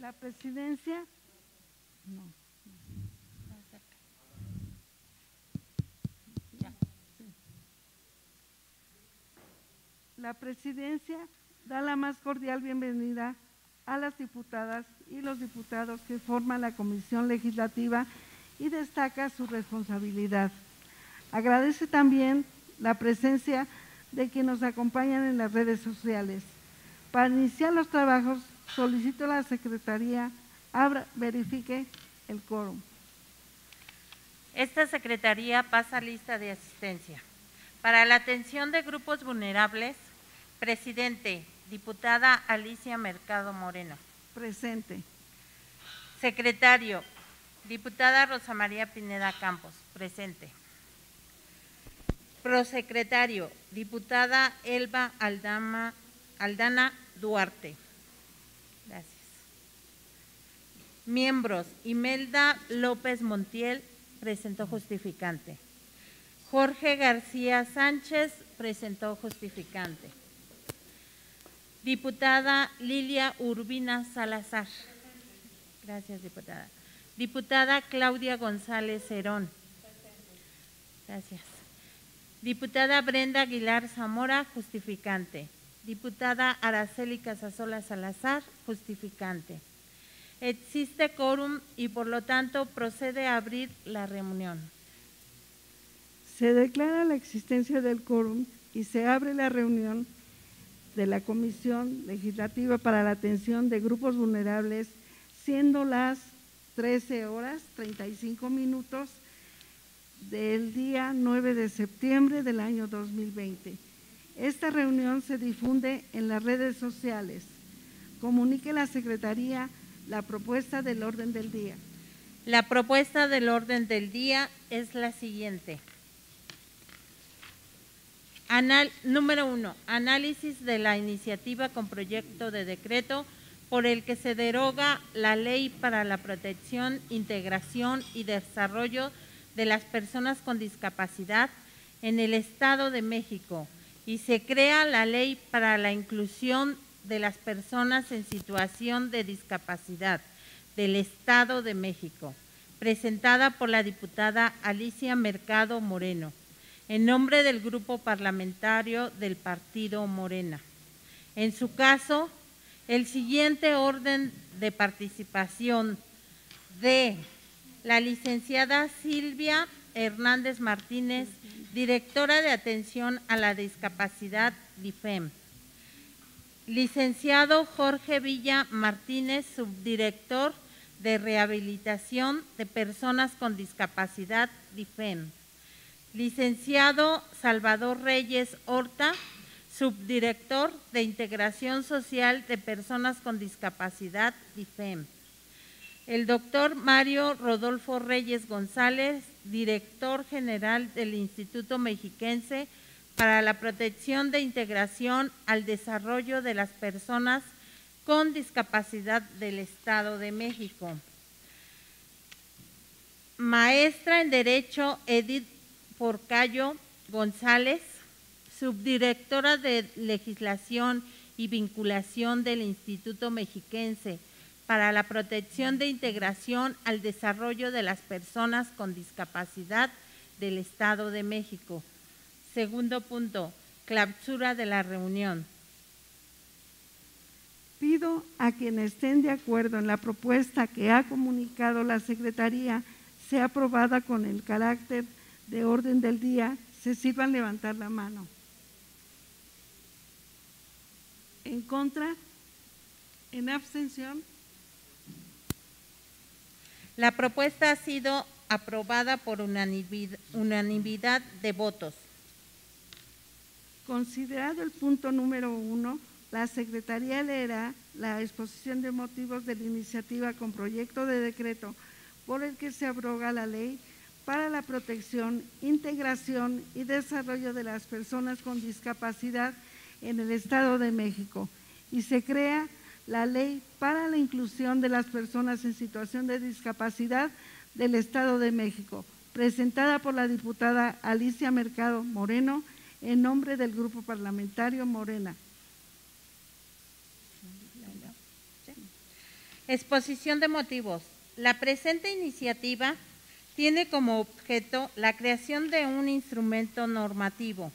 La presidencia, no. La presidencia da la más cordial bienvenida a las diputadas y los diputados que forman la Comisión Legislativa y destaca su responsabilidad. Agradece también la presencia de quienes nos acompañan en las redes sociales. Para iniciar los trabajos, solicito a la Secretaría verifique el quórum. Esta Secretaría pasa lista de asistencia. Para la atención de grupos vulnerables, presidente, diputada Alicia Mercado Moreno. Presente. Secretario, diputada Rosa María Pineda Campos. Presente. Prosecretario, diputada Elba Aldana Duarte. Gracias. Miembros, Imelda López Montiel, presentó justificante. Jorge García Sánchez, presentó justificante. Diputada Lilia Urbina Salazar. Gracias, diputada. Diputada Claudia González Herón. Gracias. Diputada Brenda Aguilar Zamora, justificante. Diputada Araceli Casasola Salazar, justificante. Existe quórum y por lo tanto procede a abrir la reunión. Se declara la existencia del quórum y se abre la reunión de la Comisión Legislativa para la Atención de Grupos Vulnerables, siendo las 13:35 del día 9 de septiembre del año 2020. Esta reunión se difunde en las redes sociales. Comunique la Secretaría la propuesta del orden del día. La propuesta del orden del día es la siguiente. Número 1. Análisis de la iniciativa con proyecto de decreto por el que se deroga la Ley para la Protección, Integración y Desarrollo de las Personas con Discapacidad en el Estado de México y se crea la Ley para la Inclusión de las Personas en Situación de Discapacidad del Estado de México, presentada por la diputada Alicia Mercado Moreno, en nombre del Grupo Parlamentario del Partido Morena. En su caso, el siguiente orden de participación de la licenciada Silvia Hernández Martínez, directora de Atención a la Discapacidad DIFEM. Licenciado Jorge Villa Martínez, subdirector de Rehabilitación de Personas con Discapacidad DIFEM. Licenciado Salvador Reyes Horta, subdirector de Integración Social de Personas con Discapacidad DIFEM. El doctor Mario Rodolfo Reyes González, director general del Instituto Mexiquense para la Protección de Integración al Desarrollo de las Personas con Discapacidad del Estado de México. Maestra en Derecho Edith Porcayo González, subdirectora de Legislación y Vinculación del Instituto Mexiquense para la Protección de Integración al Desarrollo de las Personas con Discapacidad del Estado de México. Segundo punto, clausura de la reunión. Pido a quienes estén de acuerdo en la propuesta que ha comunicado la Secretaría sea aprobada con el carácter de orden del día, se sirvan levantar la mano. ¿En contra? ¿En abstención? La propuesta ha sido aprobada por unanimidad de votos. Considerado el punto número 1, la Secretaría leerá la exposición de motivos de la iniciativa con proyecto de decreto por el que se abroga la Ley para la Protección, Integración y Desarrollo de las Personas con Discapacidad en el Estado de México y se crea la Ley para la Inclusión de las Personas en Situación de Discapacidad del Estado de México, presentada por la diputada Alicia Mercado Moreno, en nombre del Grupo Parlamentario Morena. Exposición de motivos. La presente iniciativa tiene como objeto la creación de un instrumento normativo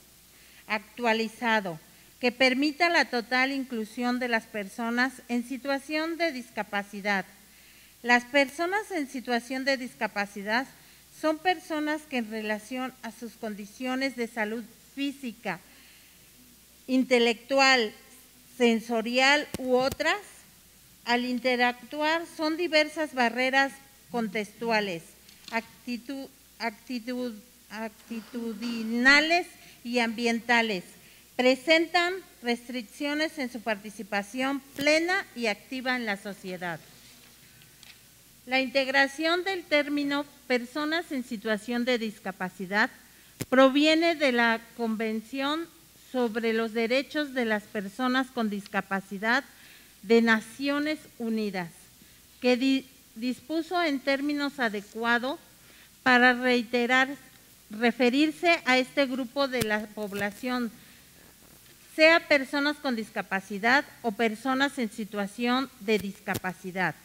actualizado que permita la total inclusión de las personas en situación de discapacidad. Las personas en situación de discapacidad son personas que en relación a sus condiciones de salud física, intelectual, sensorial u otras, al interactuar son diversas barreras contextuales, actitudinales y ambientales. Presentan restricciones en su participación plena y activa en la sociedad. La integración del término personas en situación de discapacidad proviene de la Convención sobre los Derechos de las Personas con Discapacidad de Naciones Unidas, que dispuso en términos adecuados para referirse a este grupo de la población, sea personas con discapacidad o personas en situación de discapacidad,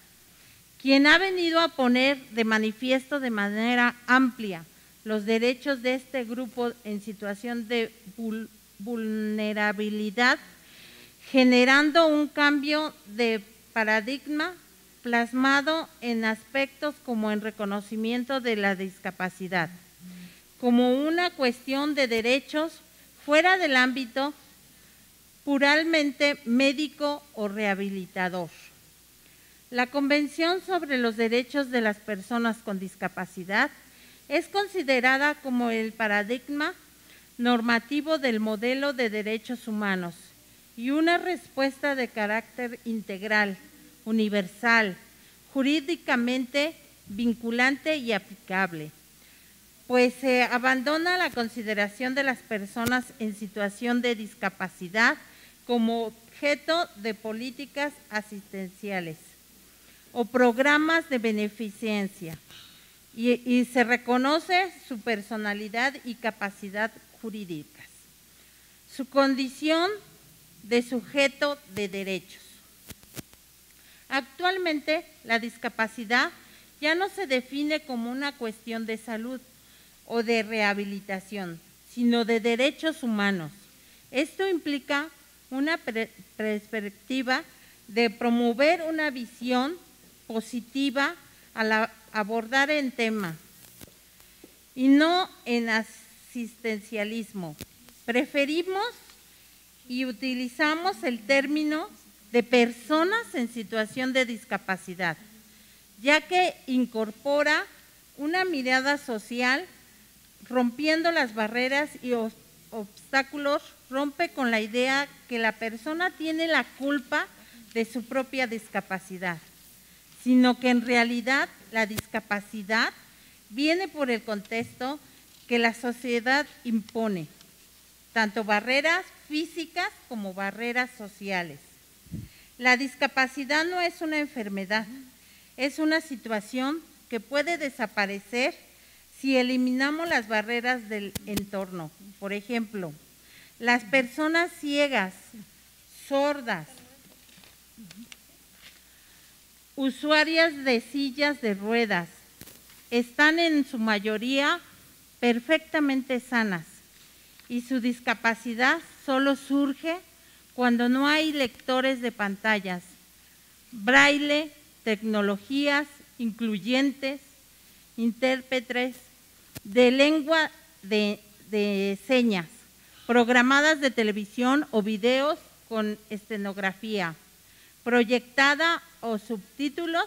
quien ha venido a poner de manifiesto de manera amplia los derechos de este grupo en situación de vulnerabilidad, generando un cambio de paradigma plasmado en aspectos como el reconocimiento de la discapacidad, como una cuestión de derechos fuera del ámbito puramente médico o rehabilitador. La Convención sobre los Derechos de las Personas con Discapacidad es considerada como el paradigma normativo del modelo de derechos humanos y una respuesta de carácter integral, universal, jurídicamente vinculante y aplicable, pues se abandona la consideración de las personas en situación de discapacidad como objeto de políticas asistenciales o programas de beneficencia y se reconoce su personalidad y capacidad jurídicas, su condición de sujeto de derechos. Actualmente, la discapacidad ya no se define como una cuestión de salud o de rehabilitación, sino de derechos humanos. Esto implica una perspectiva de promover una visión positiva al abordar el tema y no en asistencialismo. Preferimos y utilizamos el término de personas en situación de discapacidad, ya que incorpora una mirada social, rompiendo las barreras y obstáculos, rompe con la idea que la persona tiene la culpa de su propia discapacidad, sino que en realidad la discapacidad viene por el contexto que la sociedad impone, tanto barreras físicas como barreras sociales. La discapacidad no es una enfermedad, es una situación que puede desaparecer si eliminamos las barreras del entorno. Por ejemplo, las personas ciegas, sordas, usuarias de sillas de ruedas, están en su mayoría perfectamente sanas y su discapacidad solo surge cuando no hay lectores de pantallas, braille, tecnologías incluyentes, intérpretes de lengua de señas, programadas de televisión o videos con estenografía, proyectada o subtítulos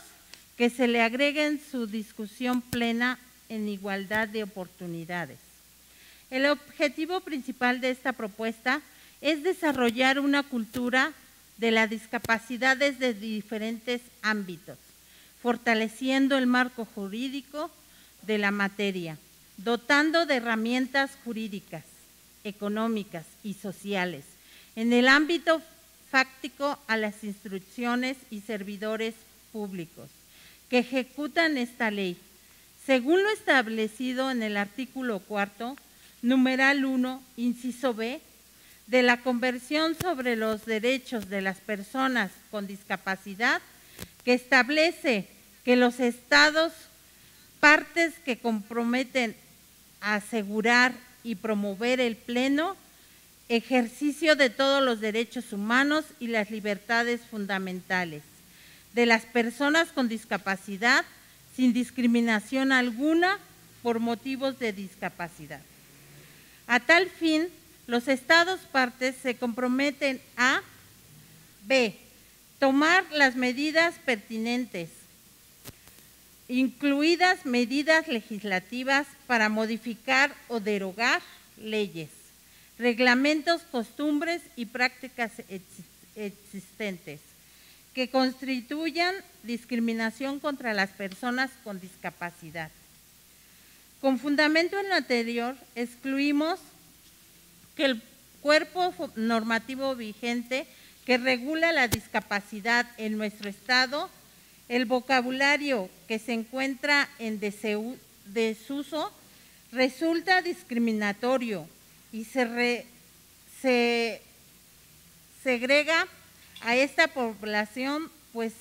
que se le agreguen su discusión plena en igualdad de oportunidades. El objetivo principal de esta propuesta es desarrollar una cultura de la discapacidad desde diferentes ámbitos, fortaleciendo el marco jurídico de la materia, dotando de herramientas jurídicas, económicas y sociales en el ámbito fáctico a las instituciones y servidores públicos que ejecutan esta ley, según lo establecido en el artículo 4, numeral 1, inciso B, de la Convención sobre los Derechos de las Personas con Discapacidad, que establece que los estados partes que comprometen a asegurar y promover el pleno ejercicio de todos los derechos humanos y las libertades fundamentales de las personas con discapacidad sin discriminación alguna por motivos de discapacidad. A tal fin, los estados partes se comprometen a b. Tomar las medidas pertinentes, incluidas medidas legislativas para modificar o derogar leyes, reglamentos, costumbres y prácticas existentes que constituyan discriminación contra las personas con discapacidad. Con fundamento en lo anterior, excluimos que el cuerpo normativo vigente que regula la discapacidad en nuestro Estado, el vocabulario que se encuentra en desuso, resulta discriminatorio y se segrega a esta población, pues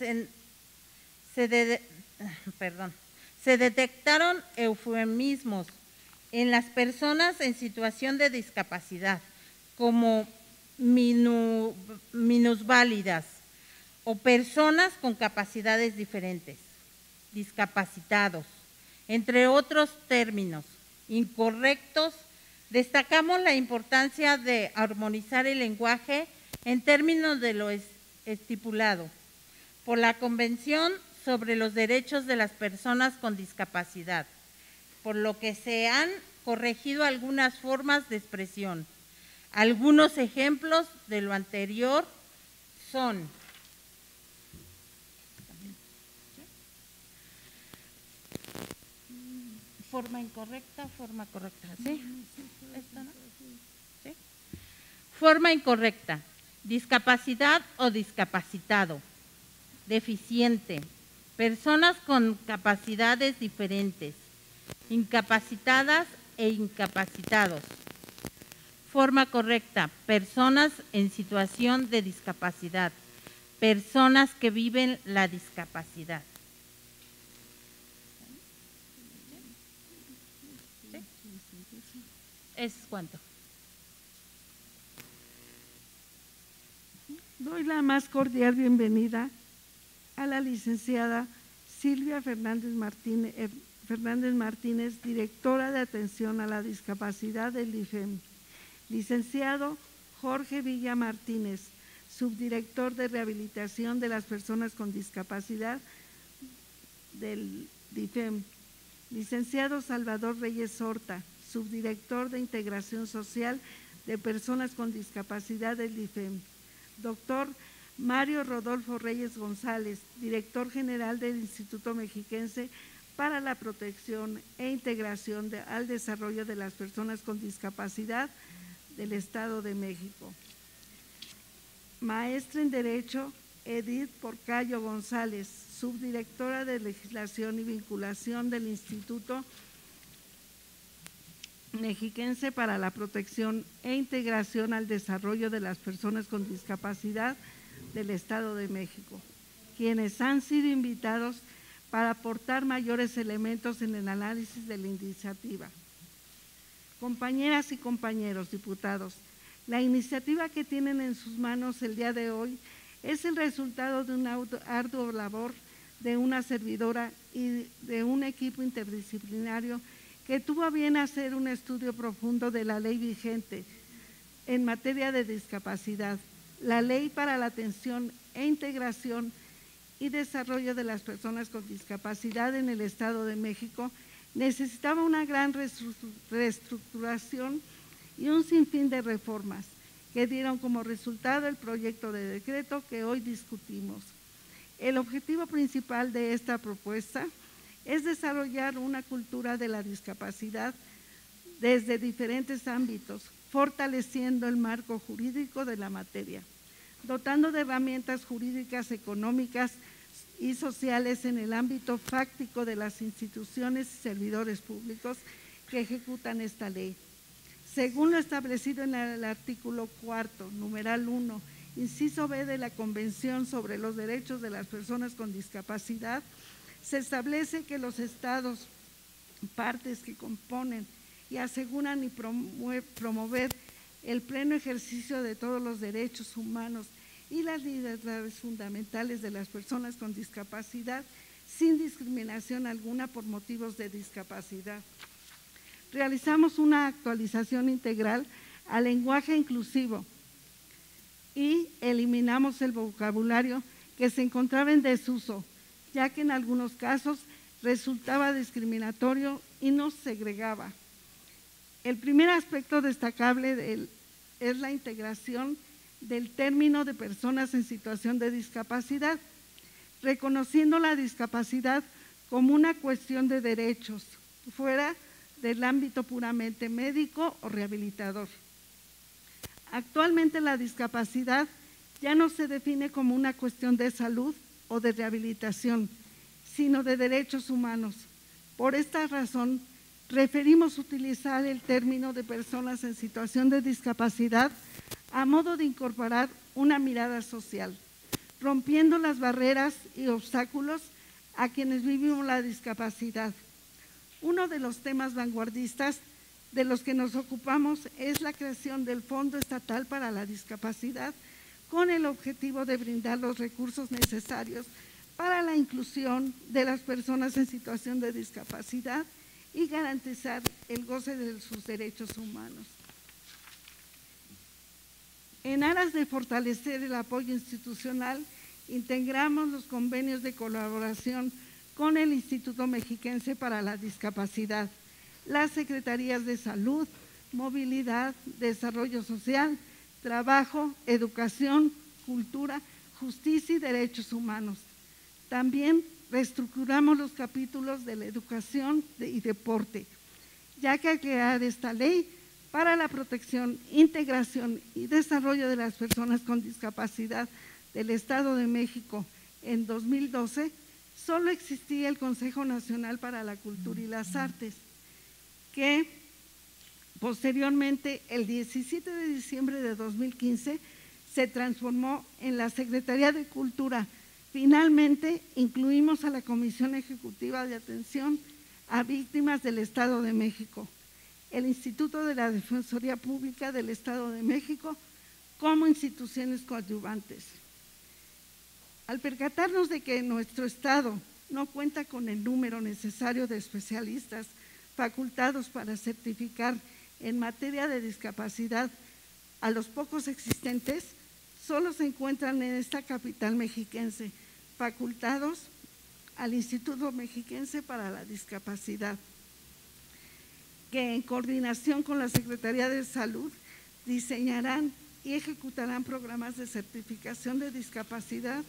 se detectaron eufemismos en las personas en situación de discapacidad, como minusválidas o personas con capacidades diferentes, discapacitados, entre otros términos incorrectos. Destacamos la importancia de armonizar el lenguaje en términos de lo estipulado por la Convención sobre los Derechos de las Personas con Discapacidad, por lo que se han corregido algunas formas de expresión. Algunos ejemplos de lo anterior son: forma incorrecta, forma correcta, ¿sí? ¿Esto no? ¿Sí? Forma incorrecta, discapacidad o discapacitado, deficiente, personas con capacidades diferentes, incapacitadas e incapacitados. Forma correcta, personas en situación de discapacidad, personas que viven la discapacidad. ¿Sí? ¿Es cuánto? Doy la más cordial bienvenida a la licenciada Silvia Fernández Martínez, directora de Atención a la Discapacidad del IFEM, licenciado Jorge Villa Martínez, subdirector de Rehabilitación de las Personas con Discapacidad del IFEM, licenciado Salvador Reyes Horta, subdirector de Integración Social de Personas con Discapacidad del IFEM, doctor Mario Rodolfo Reyes González, director general del Instituto Mexiquense para la Protección e Integración al Desarrollo de las Personas con Discapacidad del Estado de México. Maestra en Derecho, Edith Porcayo González, subdirectora de Legislación y Vinculación del Instituto Mexiquense para la Protección e Integración al Desarrollo de las Personas con Discapacidad del Estado de México, quienes han sido invitados para aportar mayores elementos en el análisis de la iniciativa. Compañeras y compañeros diputados, la iniciativa que tienen en sus manos el día de hoy es el resultado de una ardua labor de una servidora y de un equipo interdisciplinario que tuvo a bien hacer un estudio profundo de la ley vigente en materia de discapacidad, la Ley para la Atención e Integración y Desarrollo de las Personas con Discapacidad en el Estado de México. Necesitaba una gran reestructuración y un sinfín de reformas que dieron como resultado el proyecto de decreto que hoy discutimos. El objetivo principal de esta propuesta es desarrollar una cultura de la discapacidad desde diferentes ámbitos, fortaleciendo el marco jurídico de la materia, dotando de herramientas jurídicas, económicas y sociales en el ámbito fáctico de las instituciones y servidores públicos que ejecutan esta ley. Según lo establecido en el artículo 4, numeral 1 inciso B de la Convención sobre los Derechos de las Personas con Discapacidad, se establece que los estados, partes que componen y aseguran y promover el pleno ejercicio de todos los derechos humanos y las libertades fundamentales de las personas con discapacidad, sin discriminación alguna por motivos de discapacidad. Realizamos una actualización integral al lenguaje inclusivo y eliminamos el vocabulario que se encontraba en desuso, ya que en algunos casos resultaba discriminatorio y nos segregaba. El primer aspecto destacable es la integración del término de personas en situación de discapacidad, reconociendo la discapacidad como una cuestión de derechos, fuera del ámbito puramente médico o rehabilitador. Actualmente la discapacidad ya no se define como una cuestión de salud o de rehabilitación, sino de derechos humanos. Por esta razón, preferimos utilizar el término de personas en situación de discapacidad a modo de incorporar una mirada social, rompiendo las barreras y obstáculos a quienes vivimos la discapacidad. Uno de los temas vanguardistas de los que nos ocupamos es la creación del Fondo Estatal para la Discapacidad, con el objetivo de brindar los recursos necesarios para la inclusión de las personas en situación de discapacidad y garantizar el goce de sus derechos humanos. En aras de fortalecer el apoyo institucional, integramos los convenios de colaboración con el Instituto Mexiquense para la Discapacidad, las Secretarías de Salud, Movilidad, Desarrollo Social, Trabajo, Educación, Cultura, Justicia y Derechos Humanos. También reestructuramos los capítulos de la educación y deporte, ya que al crear esta ley para la protección, integración y desarrollo de las personas con discapacidad del Estado de México en 2012, solo existía el Consejo Nacional para la Cultura y las Artes, que posteriormente, el 17 de diciembre de 2015, se transformó en la Secretaría de Cultura. Finalmente, incluimos a la Comisión Ejecutiva de Atención a Víctimas del Estado de México, el Instituto de la Defensoría Pública del Estado de México como instituciones coadyuvantes. Al percatarnos de que nuestro Estado no cuenta con el número necesario de especialistas facultados para certificar en materia de discapacidad a los pocos existentes, solo se encuentran en esta capital mexiquense, facultados al Instituto Mexiquense para la Discapacidad, que en coordinación con la Secretaría de Salud diseñarán y ejecutarán programas de certificación de discapacidad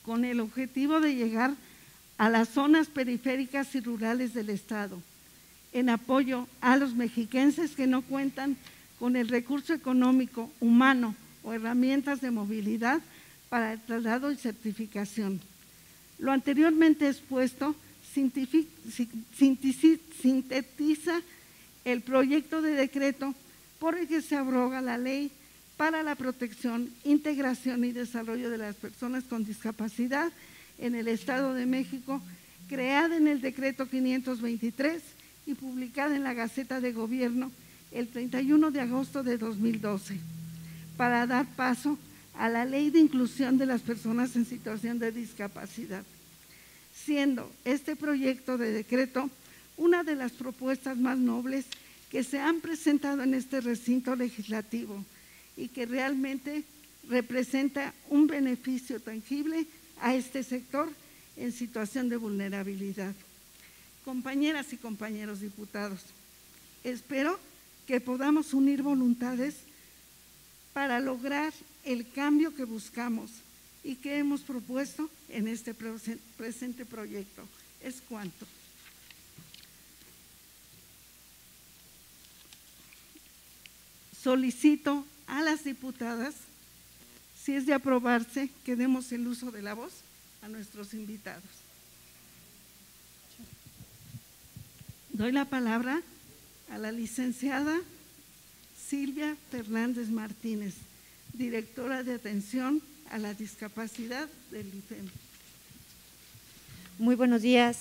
con el objetivo de llegar a las zonas periféricas y rurales del Estado, en apoyo a los mexiquenses que no cuentan con el recurso económico, humano o herramientas de movilidad para el traslado y certificación. Lo anteriormente expuesto sintetiza el proyecto de decreto por el que se abroga la Ley para la protección, integración y desarrollo de las personas con discapacidad en el Estado de México, creada en el decreto 523 y publicada en la Gaceta de Gobierno el 31 de agosto de 2012, para dar paso a la Ley de Inclusión de las Personas en Situación de Discapacidad, siendo este proyecto de decreto una de las propuestas más nobles que se han presentado en este recinto legislativo y que realmente representa un beneficio tangible a este sector en situación de vulnerabilidad. Compañeras y compañeros diputados, espero que podamos unir voluntades para lograr el cambio que buscamos y que hemos propuesto en este presente proyecto. Es cuanto. Solicito a las diputadas, si es de aprobarse, que demos el uso de la voz a nuestros invitados. Doy la palabra a la licenciada Silvia Fernández Martínez, directora de Atención a la Discapacidad del IFEM. Muy buenos días,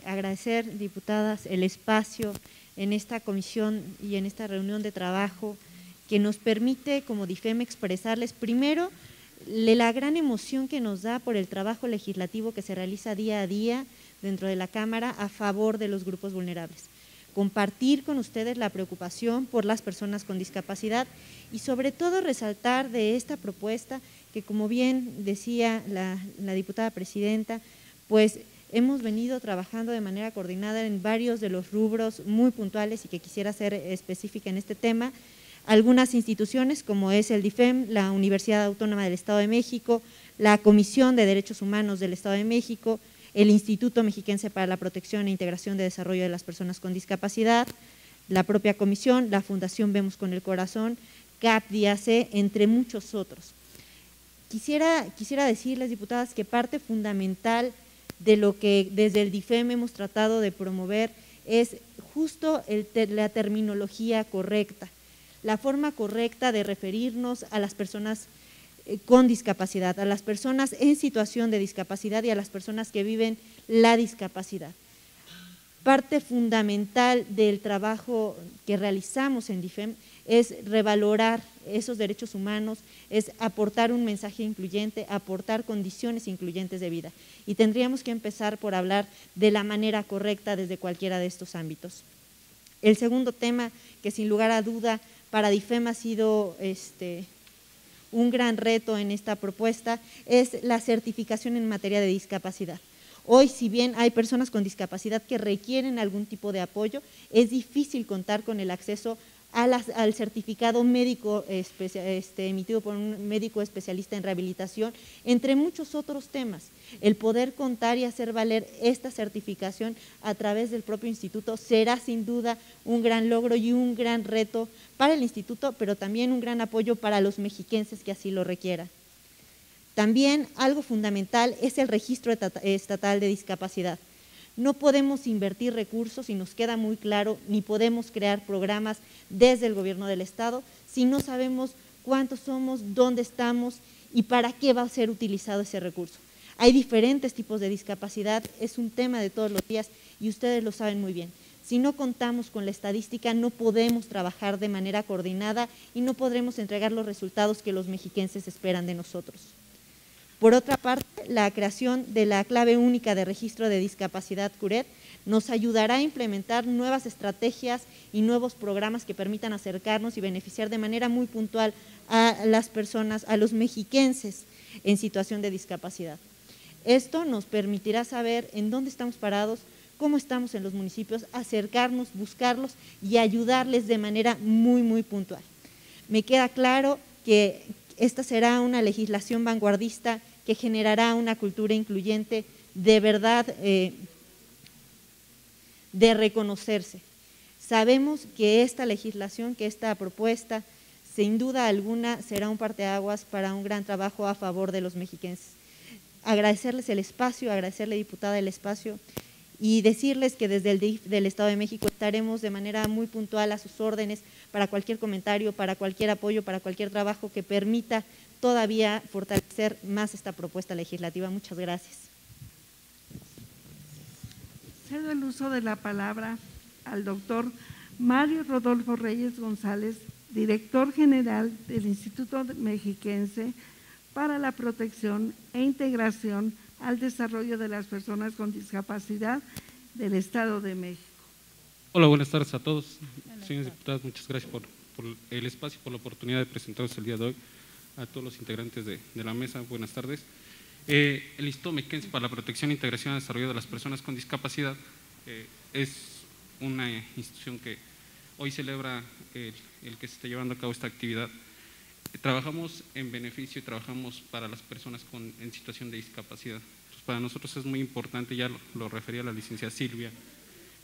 agradecer, diputadas, el espacio en esta comisión y en esta reunión de trabajo que nos permite como DIFEM expresarles primero la gran emoción que nos da por el trabajo legislativo que se realiza día a día dentro de la Cámara a favor de los grupos vulnerables. Compartir con ustedes la preocupación por las personas con discapacidad y sobre todo resaltar de esta propuesta que, como bien decía la diputada presidenta, pues hemos venido trabajando de manera coordinada en varios de los rubros muy puntuales y que quisiera ser específica en este tema. Algunas instituciones como es el DIFEM, la Universidad Autónoma del Estado de México, la Comisión de Derechos Humanos del Estado de México, el Instituto Mexiquense para la Protección e Integración de Desarrollo de las Personas con Discapacidad, la propia comisión, la Fundación Vemos con el Corazón, CAP-DIAC, entre muchos otros. Quisiera decirles, diputadas, que parte fundamental de lo que desde el DIFEM hemos tratado de promover es justo la terminología correcta, la forma correcta de referirnos a las personas con discapacidad, a las personas en situación de discapacidad y a las personas que viven la discapacidad. Parte fundamental del trabajo que realizamos en DIFEM es revalorar esos derechos humanos, es aportar un mensaje incluyente, aportar condiciones incluyentes de vida. Y tendríamos que empezar por hablar de la manera correcta desde cualquiera de estos ámbitos. El segundo tema que sin lugar a duda para DIFEM ha sido un gran reto en esta propuesta es la certificación en materia de discapacidad. Hoy, si bien hay personas con discapacidad que requieren algún tipo de apoyo, es difícil contar con el acceso al certificado médico emitido por un médico especialista en rehabilitación, entre muchos otros temas. El poder contar y hacer valer esta certificación a través del propio instituto será sin duda un gran logro y un gran reto para el instituto, pero también un gran apoyo para los mexiquenses que así lo requieran. También algo fundamental es el registro estatal de discapacidad. No podemos invertir recursos, y nos queda muy claro, ni podemos crear programas desde el gobierno del Estado si no sabemos cuántos somos, dónde estamos y para qué va a ser utilizado ese recurso. Hay diferentes tipos de discapacidad, es un tema de todos los días y ustedes lo saben muy bien. Si no contamos con la estadística, no podemos trabajar de manera coordinada y no podremos entregar los resultados que los mexiquenses esperan de nosotros. Por otra parte, la creación de la clave única de registro de discapacidad CURED nos ayudará a implementar nuevas estrategias y nuevos programas que permitan acercarnos y beneficiar de manera muy puntual a las personas, a los mexiquenses en situación de discapacidad. Esto nos permitirá saber en dónde estamos parados, cómo estamos en los municipios, acercarnos, buscarlos y ayudarles de manera muy puntual. Me queda claro que esta será una legislación vanguardista que generará una cultura incluyente de verdad de reconocerse. Sabemos que esta legislación, que esta propuesta, sin duda alguna será un parteaguas para un gran trabajo a favor de los mexiquenses. Agradecerles el espacio, agradecerle, diputada, el espacio y decirles que desde el DIF del Estado de México estaremos de manera muy puntual a sus órdenes para cualquier comentario, para cualquier apoyo, para cualquier trabajo que permita todavía fortalecer más esta propuesta legislativa. Muchas gracias. Cedo el uso de la palabra al doctor Mario Rodolfo Reyes González, director general del Instituto Mexiquense para la Protección e Integración al Desarrollo de las Personas con Discapacidad del Estado de México. Hola, buenas tardes a todos. Señores diputados, muchas gracias por el espacio y por la oportunidad de presentarnos el día de hoy. A todos los integrantes de la mesa, buenas tardes. El Instituto Mexiquense para la Protección, Integración y Desarrollo de las Personas con Discapacidad es una institución que hoy celebra el que se esté llevando a cabo esta actividad. Trabajamos en beneficio y trabajamos para las personas en situación de discapacidad. Entonces, para nosotros es muy importante, ya lo refería la licenciada Silvia,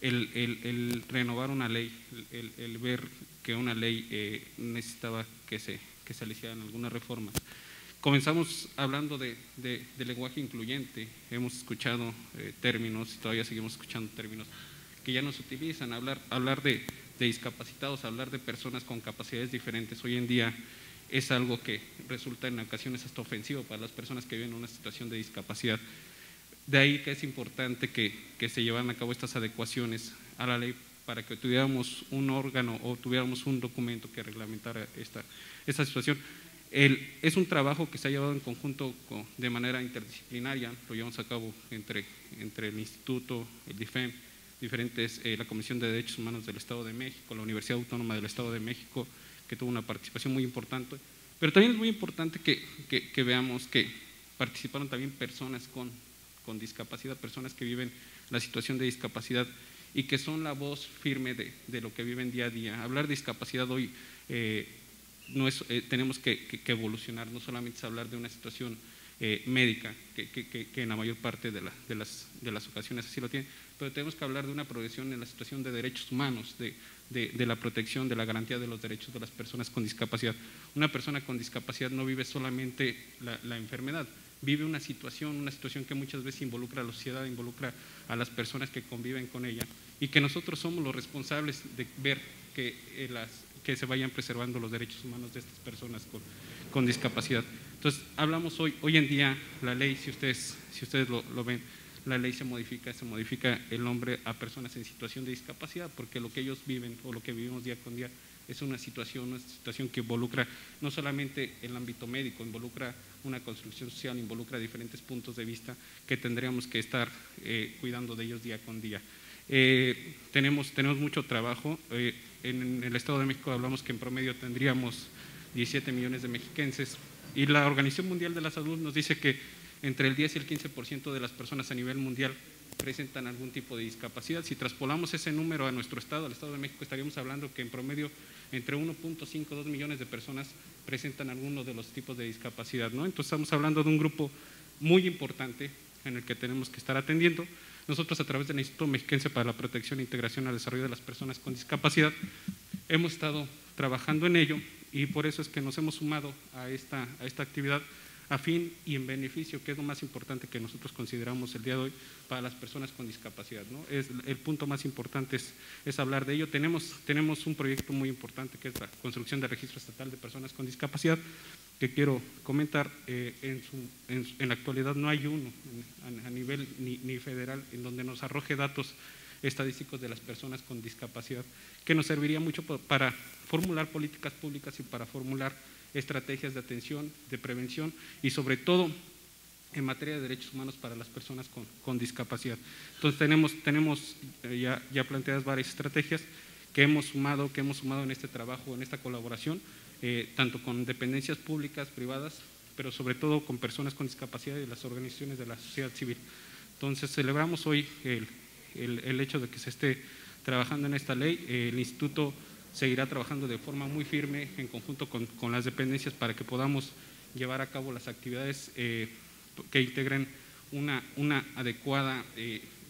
el renovar una ley, el ver que una ley necesitaba que se le hicieran algunas reformas. Comenzamos hablando de lenguaje incluyente, hemos escuchado términos y todavía seguimos escuchando términos que ya no se utilizan, hablar de discapacitados, hablar de personas con capacidades diferentes hoy en día es algo que resulta en ocasiones hasta ofensivo para las personas que viven en una situación de discapacidad. De ahí que es importante que se llevaran a cabo estas adecuaciones a la ley para que tuviéramos un órgano o tuviéramos un documento que reglamentara esta situación. Es un trabajo que se ha llevado en conjunto de manera interdisciplinaria, lo llevamos a cabo entre el Instituto, el DIFEM, la Comisión de Derechos Humanos del Estado de México, la Universidad Autónoma del Estado de México, que tuvo una participación muy importante, pero también es muy importante que veamos que participaron también personas con discapacidad, personas que viven la situación de discapacidad y que son la voz firme de lo que viven día a día. Hablar de discapacidad hoy tenemos que evolucionar, no solamente es hablar de una situación médica, que en la mayor parte de las ocasiones así lo tiene, pero tenemos que hablar de una progresión en la situación de derechos humanos, de la protección, de la garantía de los derechos de las personas con discapacidad. Una persona con discapacidad no vive solamente la enfermedad, vive una situación que muchas veces involucra a la sociedad, involucra a las personas que conviven con ella y que nosotros somos los responsables de ver que se vayan preservando los derechos humanos de estas personas con discapacidad. Entonces, hablamos hoy en día, la ley, si ustedes lo ven, la ley se modifica el nombre a personas en situación de discapacidad, porque lo que ellos viven o lo que vivimos día con día es una situación que involucra no solamente el ámbito médico, involucra una construcción social, involucra diferentes puntos de vista que tendríamos que estar cuidando de ellos día con día. Tenemos mucho trabajo. En el Estado de México hablamos que en promedio tendríamos 17 millones de mexiquenses y la Organización Mundial de la Salud nos dice que entre el 10 y el 15% de las personas a nivel mundial presentan algún tipo de discapacidad. Si traspolamos ese número a nuestro estado, al Estado de México, estaríamos hablando que en promedio entre 1.5 y 2 millones de personas presentan alguno de los tipos de discapacidad, ¿no? Entonces estamos hablando de un grupo muy importante en el que tenemos que estar atendiendo. Nosotros, a través del Instituto Mexiquense para la Protección e Integración al Desarrollo de las Personas con Discapacidad, hemos estado trabajando en ello y por eso es que nos hemos sumado a esta actividad a fin y en beneficio, que es lo más importante que nosotros consideramos el día de hoy para las personas con discapacidad, ¿no? El punto más importante es hablar de ello. Tenemos un proyecto muy importante que es la construcción del Registro Estatal de Personas con Discapacidad, que quiero comentar. En la actualidad no hay uno a nivel ni federal en donde nos arroje datos estadísticos de las personas con discapacidad, que nos serviría mucho para formular políticas públicas y para formular estrategias de atención, de prevención y sobre todo en materia de derechos humanos para las personas con discapacidad. Entonces tenemos ya planteadas varias estrategias que hemos sumado en este trabajo, en esta colaboración, tanto con dependencias públicas, privadas, pero sobre todo con personas con discapacidad y las organizaciones de la sociedad civil. Entonces celebramos hoy el hecho de que se esté trabajando en esta ley. El Instituto seguirá trabajando de forma muy firme en conjunto con las dependencias para que podamos llevar a cabo las actividades que integren una adecuada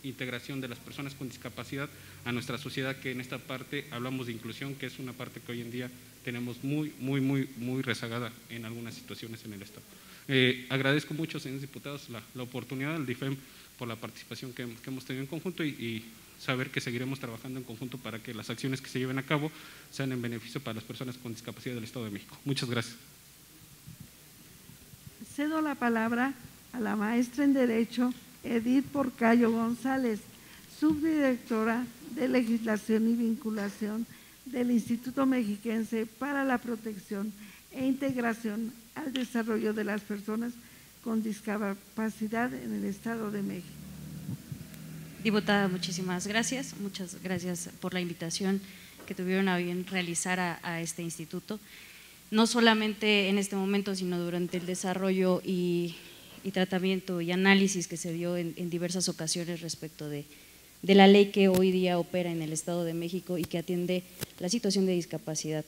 integración de las personas con discapacidad a nuestra sociedad, que en esta parte hablamos de inclusión, que es una parte que hoy en día tenemos muy rezagada en algunas situaciones en el Estado. Agradezco mucho, señores diputados, la oportunidad del DIFEM por la participación que hemos tenido en conjunto y saber que seguiremos trabajando en conjunto para que las acciones que se lleven a cabo sean en beneficio para las personas con discapacidad del Estado de México. Muchas gracias. Cedo la palabra a la maestra en Derecho Edith Porcayo González, subdirectora de Legislación y Vinculación del Instituto Mexiquense para la Protección e Integración al Desarrollo de las Personas con Discapacidad en el Estado de México. Diputada, muchísimas gracias. Muchas gracias por la invitación que tuvieron a bien realizar a este instituto. No solamente en este momento, sino durante el desarrollo y tratamiento y análisis que se dio en diversas ocasiones respecto de la ley que hoy día opera en el Estado de México y que atiende la situación de discapacidad.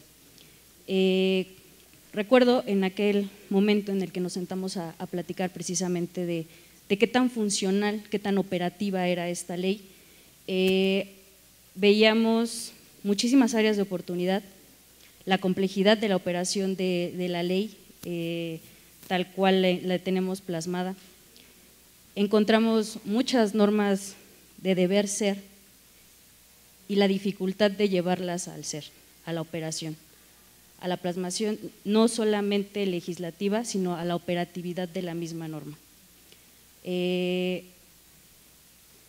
Recuerdo en aquel momento en el que nos sentamos a platicar precisamente de qué tan funcional, qué tan operativa era esta ley. Veíamos muchísimas áreas de oportunidad, la complejidad de la operación de la ley, tal cual la tenemos plasmada. Encontramos muchas normas de deber ser y la dificultad de llevarlas al ser, a la operación, a la plasmación no solamente legislativa, sino a la operatividad de la misma norma.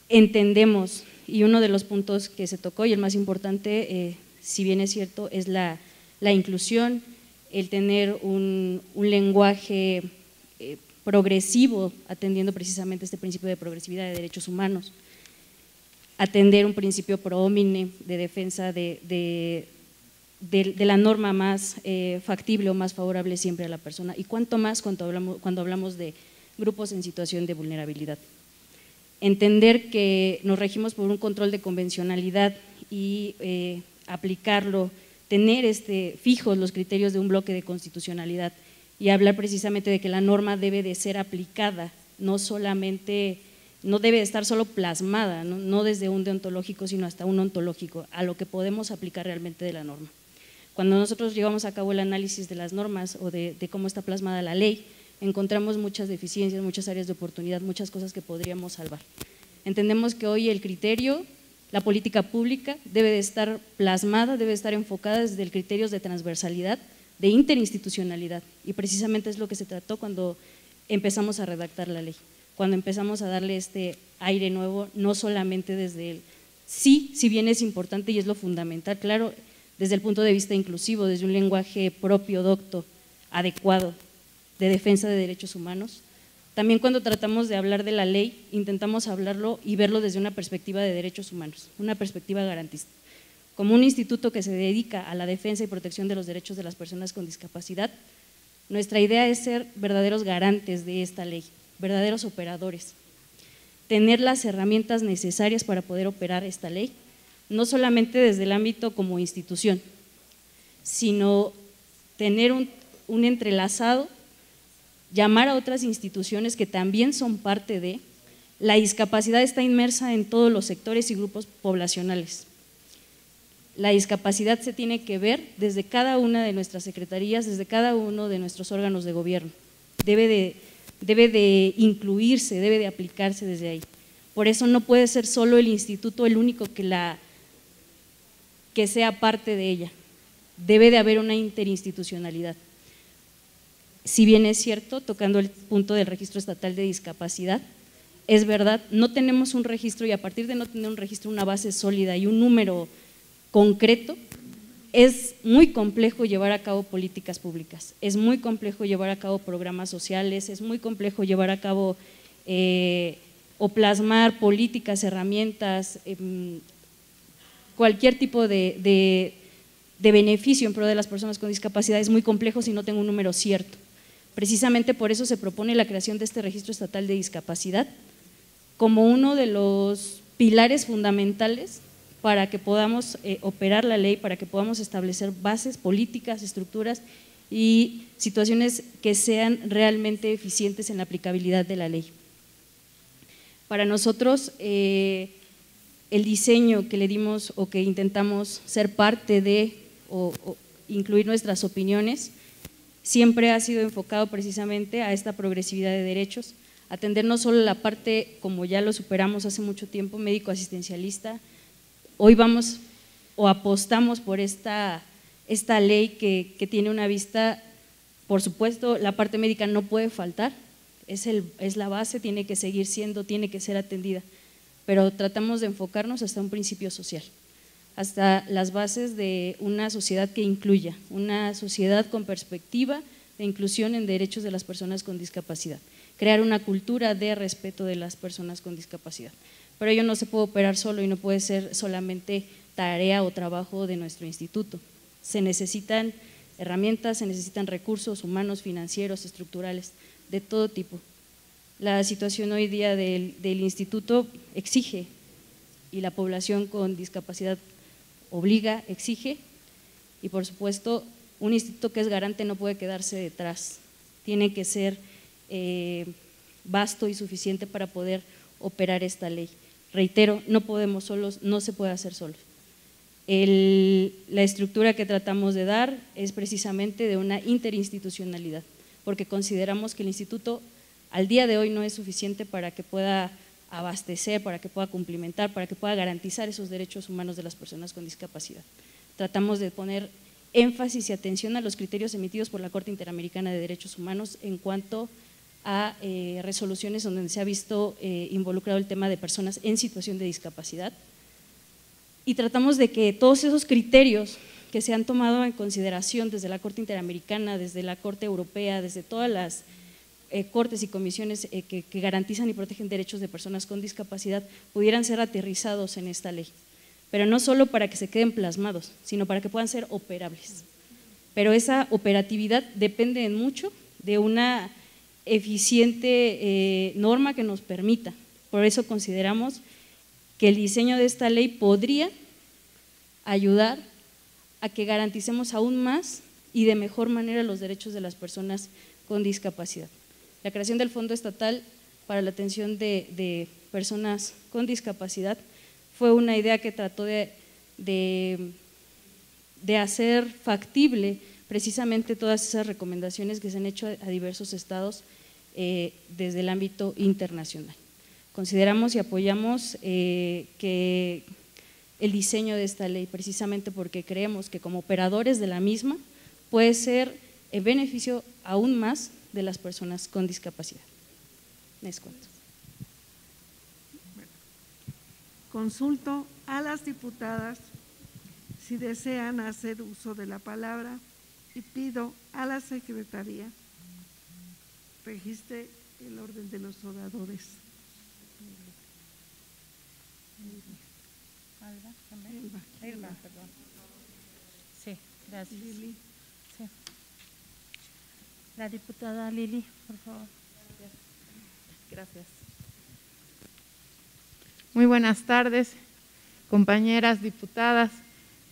Entendemos, y uno de los puntos que se tocó y el más importante, si bien es cierto, es la inclusión, el tener un lenguaje progresivo, atendiendo precisamente este principio de progresividad de derechos humanos, atender un principio pro homine de defensa de la norma más factible o más favorable siempre a la persona, y cuanto más cuando hablamos de grupos en situación de vulnerabilidad. Entender que nos regimos por un control de convencionalidad y aplicarlo, tener fijos los criterios de un bloque de constitucionalidad y hablar precisamente de que la norma debe de ser aplicada, no debe de estar solo plasmada, no desde un deontológico, sino hasta un ontológico, a lo que podemos aplicar realmente de la norma. Cuando nosotros llevamos a cabo el análisis de las normas o de cómo está plasmada la ley, encontramos muchas deficiencias, muchas áreas de oportunidad, muchas cosas que podríamos salvar. Entendemos que hoy el criterio, la política pública debe de estar plasmada, debe de estar enfocada desde el criterio de transversalidad, de interinstitucionalidad, y precisamente es lo que se trató cuando empezamos a redactar la ley, cuando empezamos a darle este aire nuevo, no solamente desde el sí, si bien es importante y es lo fundamental, claro, desde el punto de vista inclusivo, desde un lenguaje propio, docto, adecuado, de defensa de derechos humanos. También cuando tratamos de hablar de la ley, intentamos hablarlo y verlo desde una perspectiva de derechos humanos, una perspectiva garantista. Como un instituto que se dedica a la defensa y protección de los derechos de las personas con discapacidad, nuestra idea es ser verdaderos garantes de esta ley, verdaderos operadores, tener las herramientas necesarias para poder operar esta ley, no solamente desde el ámbito como institución, sino tener un entrelazado, llamar a otras instituciones que también son parte de. La discapacidad está inmersa en todos los sectores y grupos poblacionales. La discapacidad se tiene que ver desde cada una de nuestras secretarías, desde cada uno de nuestros órganos de gobierno. Debe de incluirse, debe de aplicarse desde ahí. Por eso no puede ser solo el instituto el único que sea parte de ella. Debe de haber una interinstitucionalidad. Si bien es cierto, tocando el punto del registro estatal de discapacidad, es verdad, no tenemos un registro, y a partir de no tener un registro, una base sólida y un número concreto, es muy complejo llevar a cabo políticas públicas, es muy complejo llevar a cabo programas sociales, es muy complejo llevar a cabo o plasmar políticas, herramientas, cualquier tipo de beneficio en pro de las personas con discapacidad es muy complejo si no tengo un número cierto. Precisamente por eso se propone la creación de este registro estatal de discapacidad como uno de los pilares fundamentales para que podamos operar la ley, para que podamos establecer bases, políticas, estructuras y situaciones que sean realmente eficientes en la aplicabilidad de la ley. Para nosotros, el diseño que le dimos o que intentamos ser parte de o incluir nuestras opiniones, siempre ha sido enfocado precisamente a esta progresividad de derechos, atender no solo la parte, como ya lo superamos hace mucho tiempo, médico-asistencialista. Hoy vamos o apostamos por esta ley que tiene una vista, por supuesto, la parte médica no puede faltar, es la base, tiene que seguir siendo, tiene que ser atendida, pero tratamos de enfocarnos hasta un principio social, hasta las bases de una sociedad que incluya, una sociedad con perspectiva de inclusión en derechos de las personas con discapacidad, crear una cultura de respeto de las personas con discapacidad. Pero ello no se puede operar solo y no puede ser solamente tarea o trabajo de nuestro instituto. Se necesitan herramientas, se necesitan recursos humanos, financieros, estructurales, de todo tipo. La situación hoy día del instituto exige, y la población con discapacidad obliga, exige, y por supuesto un instituto que es garante no puede quedarse detrás, tiene que ser vasto y suficiente para poder operar esta ley. Reitero, no podemos solos, no se puede hacer solos. La estructura que tratamos de dar es precisamente de una interinstitucionalidad, porque consideramos que el instituto al día de hoy no es suficiente para que pueda abastecer, para que pueda cumplimentar, para que pueda garantizar esos derechos humanos de las personas con discapacidad. Tratamos de poner énfasis y atención a los criterios emitidos por la Corte Interamericana de Derechos Humanos en cuanto a resoluciones donde se ha visto involucrado el tema de personas en situación de discapacidad, y tratamos de que todos esos criterios que se han tomado en consideración desde la Corte Interamericana, desde la Corte Europea, desde todas las cortes y comisiones que garantizan y protegen derechos de personas con discapacidad, pudieran ser aterrizados en esta ley, pero no solo para que se queden plasmados, sino para que puedan ser operables. Pero esa operatividad depende en mucho de una eficiente norma que nos permita. Por eso consideramos que el diseño de esta ley podría ayudar a que garanticemos aún más y de mejor manera los derechos de las personas con discapacidad. La creación del Fondo Estatal para la Atención de Personas con Discapacidad fue una idea que trató de hacer factible precisamente todas esas recomendaciones que se han hecho a diversos estados desde el ámbito internacional. Consideramos y apoyamos que el diseño de esta ley, precisamente porque creemos que como operadores de la misma puede ser en beneficio aún más de las personas con discapacidad. Les cuento. Consulto a las diputadas si desean hacer uso de la palabra y pido a la Secretaría registre el orden de los oradores. Elba, perdón. Sí, gracias. Lili. Sí. La diputada Lili, por favor. Gracias. Muy buenas tardes, compañeras diputadas.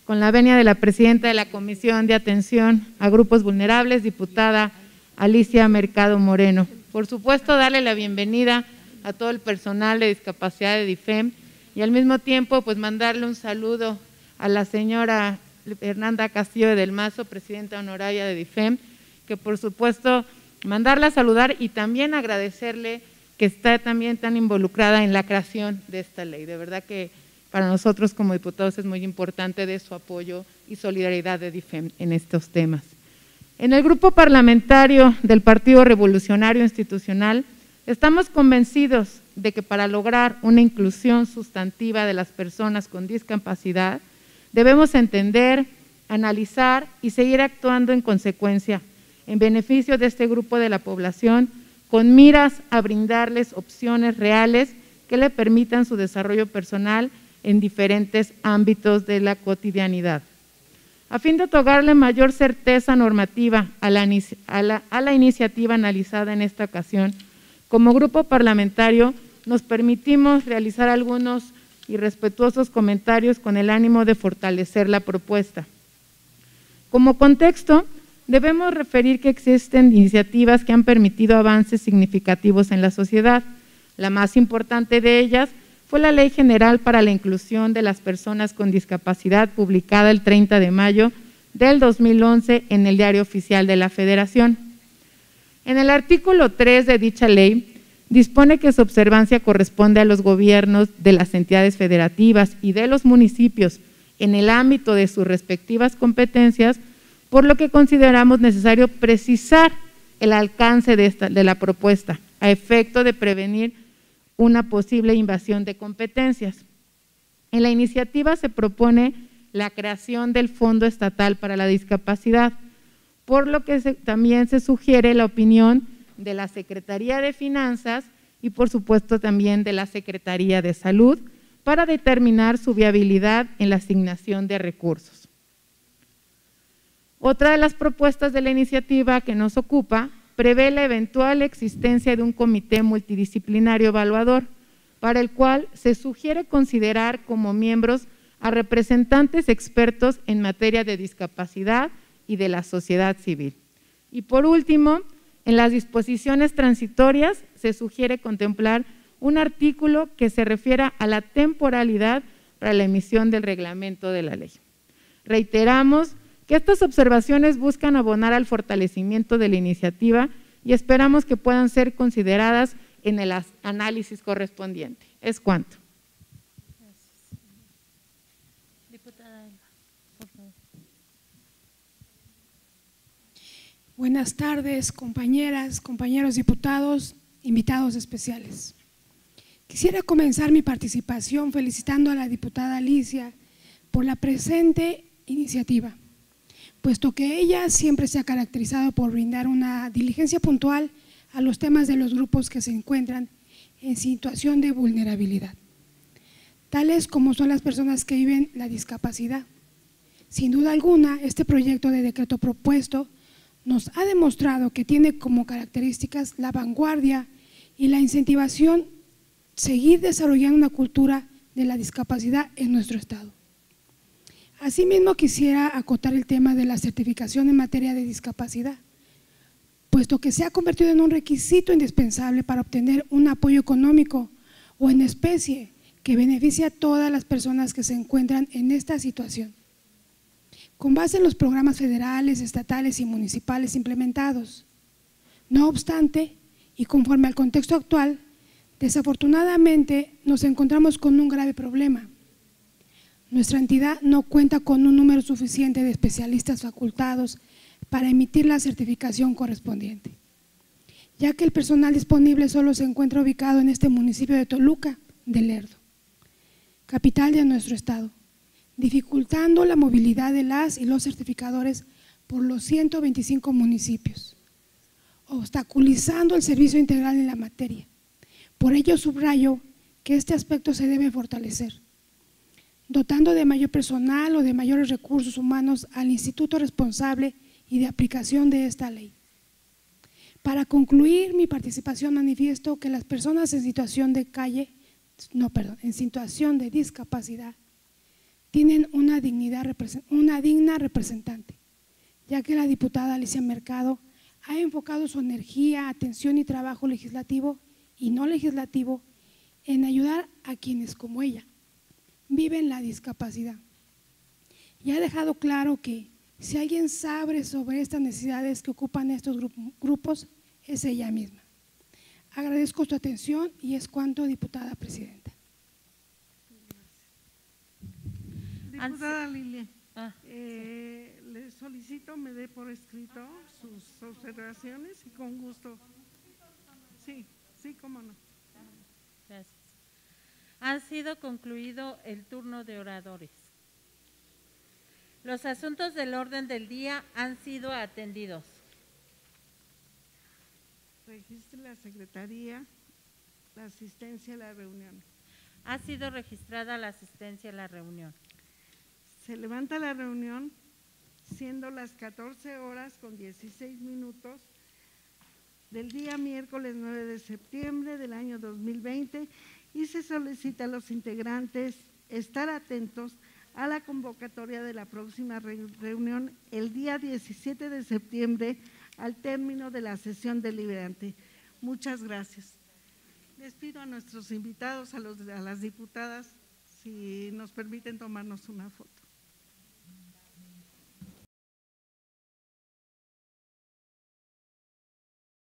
Con la venia de la presidenta de la Comisión de Atención a Grupos Vulnerables, diputada Alicia Mercado Moreno. Por supuesto, darle la bienvenida a todo el personal de discapacidad de DIFEM y al mismo tiempo pues mandarle un saludo a la señora Fernanda Castillo del Mazo, presidenta honoraria de DIFEM, que por supuesto mandarla a saludar y también agradecerle que está también tan involucrada en la creación de esta ley. De verdad que para nosotros como diputados es muy importante de su apoyo y solidaridad de DIFEM en estos temas. En el grupo parlamentario del Partido Revolucionario Institucional estamos convencidos de que para lograr una inclusión sustantiva de las personas con discapacidad debemos entender, analizar y seguir actuando en consecuencia en beneficio de este grupo de la población con miras a brindarles opciones reales que le permitan su desarrollo personal en diferentes ámbitos de la cotidianidad. A fin de otorgarle mayor certeza normativa a la iniciativa analizada en esta ocasión, como grupo parlamentario nos permitimos realizar algunos irrespetuosos comentarios con el ánimo de fortalecer la propuesta. Como contexto, debemos referir que existen iniciativas que han permitido avances significativos en la sociedad. La más importante de ellas fue la Ley General para la Inclusión de las Personas con Discapacidad, publicada el 30 de mayo del 2011 en el Diario Oficial de la Federación. En el artículo 3 de dicha ley, dispone que su observancia corresponde a los gobiernos de las entidades federativas y de los municipios en el ámbito de sus respectivas competencias, por lo que consideramos necesario precisar el alcance de la propuesta a efecto de prevenir una posible invasión de competencias. En la iniciativa se propone la creación del Fondo Estatal para la Discapacidad, por lo que también se sugiere la opinión de la Secretaría de Finanzas y por supuesto también de la Secretaría de Salud para determinar su viabilidad en la asignación de recursos. Otra de las propuestas de la iniciativa que nos ocupa prevé la eventual existencia de un comité multidisciplinario evaluador, para el cual se sugiere considerar como miembros a representantes expertos en materia de discapacidad y de la sociedad civil. Y por último, en las disposiciones transitorias se sugiere contemplar un artículo que se refiera a la temporalidad para la emisión del reglamento de la ley. Reiteramos que estas observaciones buscan abonar al fortalecimiento de la iniciativa y esperamos que puedan ser consideradas en el análisis correspondiente. Es cuanto. Diputada Elba, por favor. Buenas tardes, compañeras, compañeros diputados, invitados especiales. Quisiera comenzar mi participación felicitando a la diputada Alicia por la presente iniciativa, puesto que ella siempre se ha caracterizado por brindar una diligencia puntual a los temas de los grupos que se encuentran en situación de vulnerabilidad, tales como son las personas que viven la discapacidad. Sin duda alguna, este proyecto de decreto propuesto nos ha demostrado que tiene como características la vanguardia y la incentivación seguir desarrollando una cultura de la discapacidad en nuestro Estado. Asimismo, quisiera acotar el tema de la certificación en materia de discapacidad, puesto que se ha convertido en un requisito indispensable para obtener un apoyo económico o en especie que beneficie a todas las personas que se encuentran en esta situación, con base en los programas federales, estatales y municipales implementados. No obstante, y conforme al contexto actual, desafortunadamente nos encontramos con un grave problema. Nuestra entidad no cuenta con un número suficiente de especialistas facultados para emitir la certificación correspondiente, ya que el personal disponible solo se encuentra ubicado en este municipio de Toluca de Lerdo, capital de nuestro estado, dificultando la movilidad de las y los certificadores por los 125 municipios, obstaculizando el servicio integral en la materia. Por ello subrayo que este aspecto se debe fortalecer, dotando de mayor personal o de mayores recursos humanos al instituto responsable y de aplicación de esta ley. Para concluir mi participación, manifiesto que las personas en situación de en situación de discapacidad tienen una digna representante, ya que la diputada Alicia Mercado ha enfocado su energía, atención y trabajo legislativo y no legislativo en ayudar a quienes como ella viven la discapacidad. Y ha dejado claro que si alguien sabe sobre estas necesidades que ocupan estos grupos, es ella misma. Agradezco su atención y es cuanto, diputada presidenta. Diputada Lilia, le solicito me dé por escrito sus observaciones y con gusto. Sí, cómo no. Gracias. Ha sido concluido el turno de oradores. Los asuntos del orden del día han sido atendidos. Registre la secretaría la asistencia a la reunión. Ha sido registrada la asistencia a la reunión. Se levanta la reunión siendo las 14:16 del día miércoles 9 de septiembre del año 2020 y se solicita a los integrantes estar atentos a la convocatoria de la próxima reunión el día 17 de septiembre al término de la sesión deliberante. Muchas gracias. Les pido a nuestros invitados, a las diputadas, si nos permiten tomarnos una foto.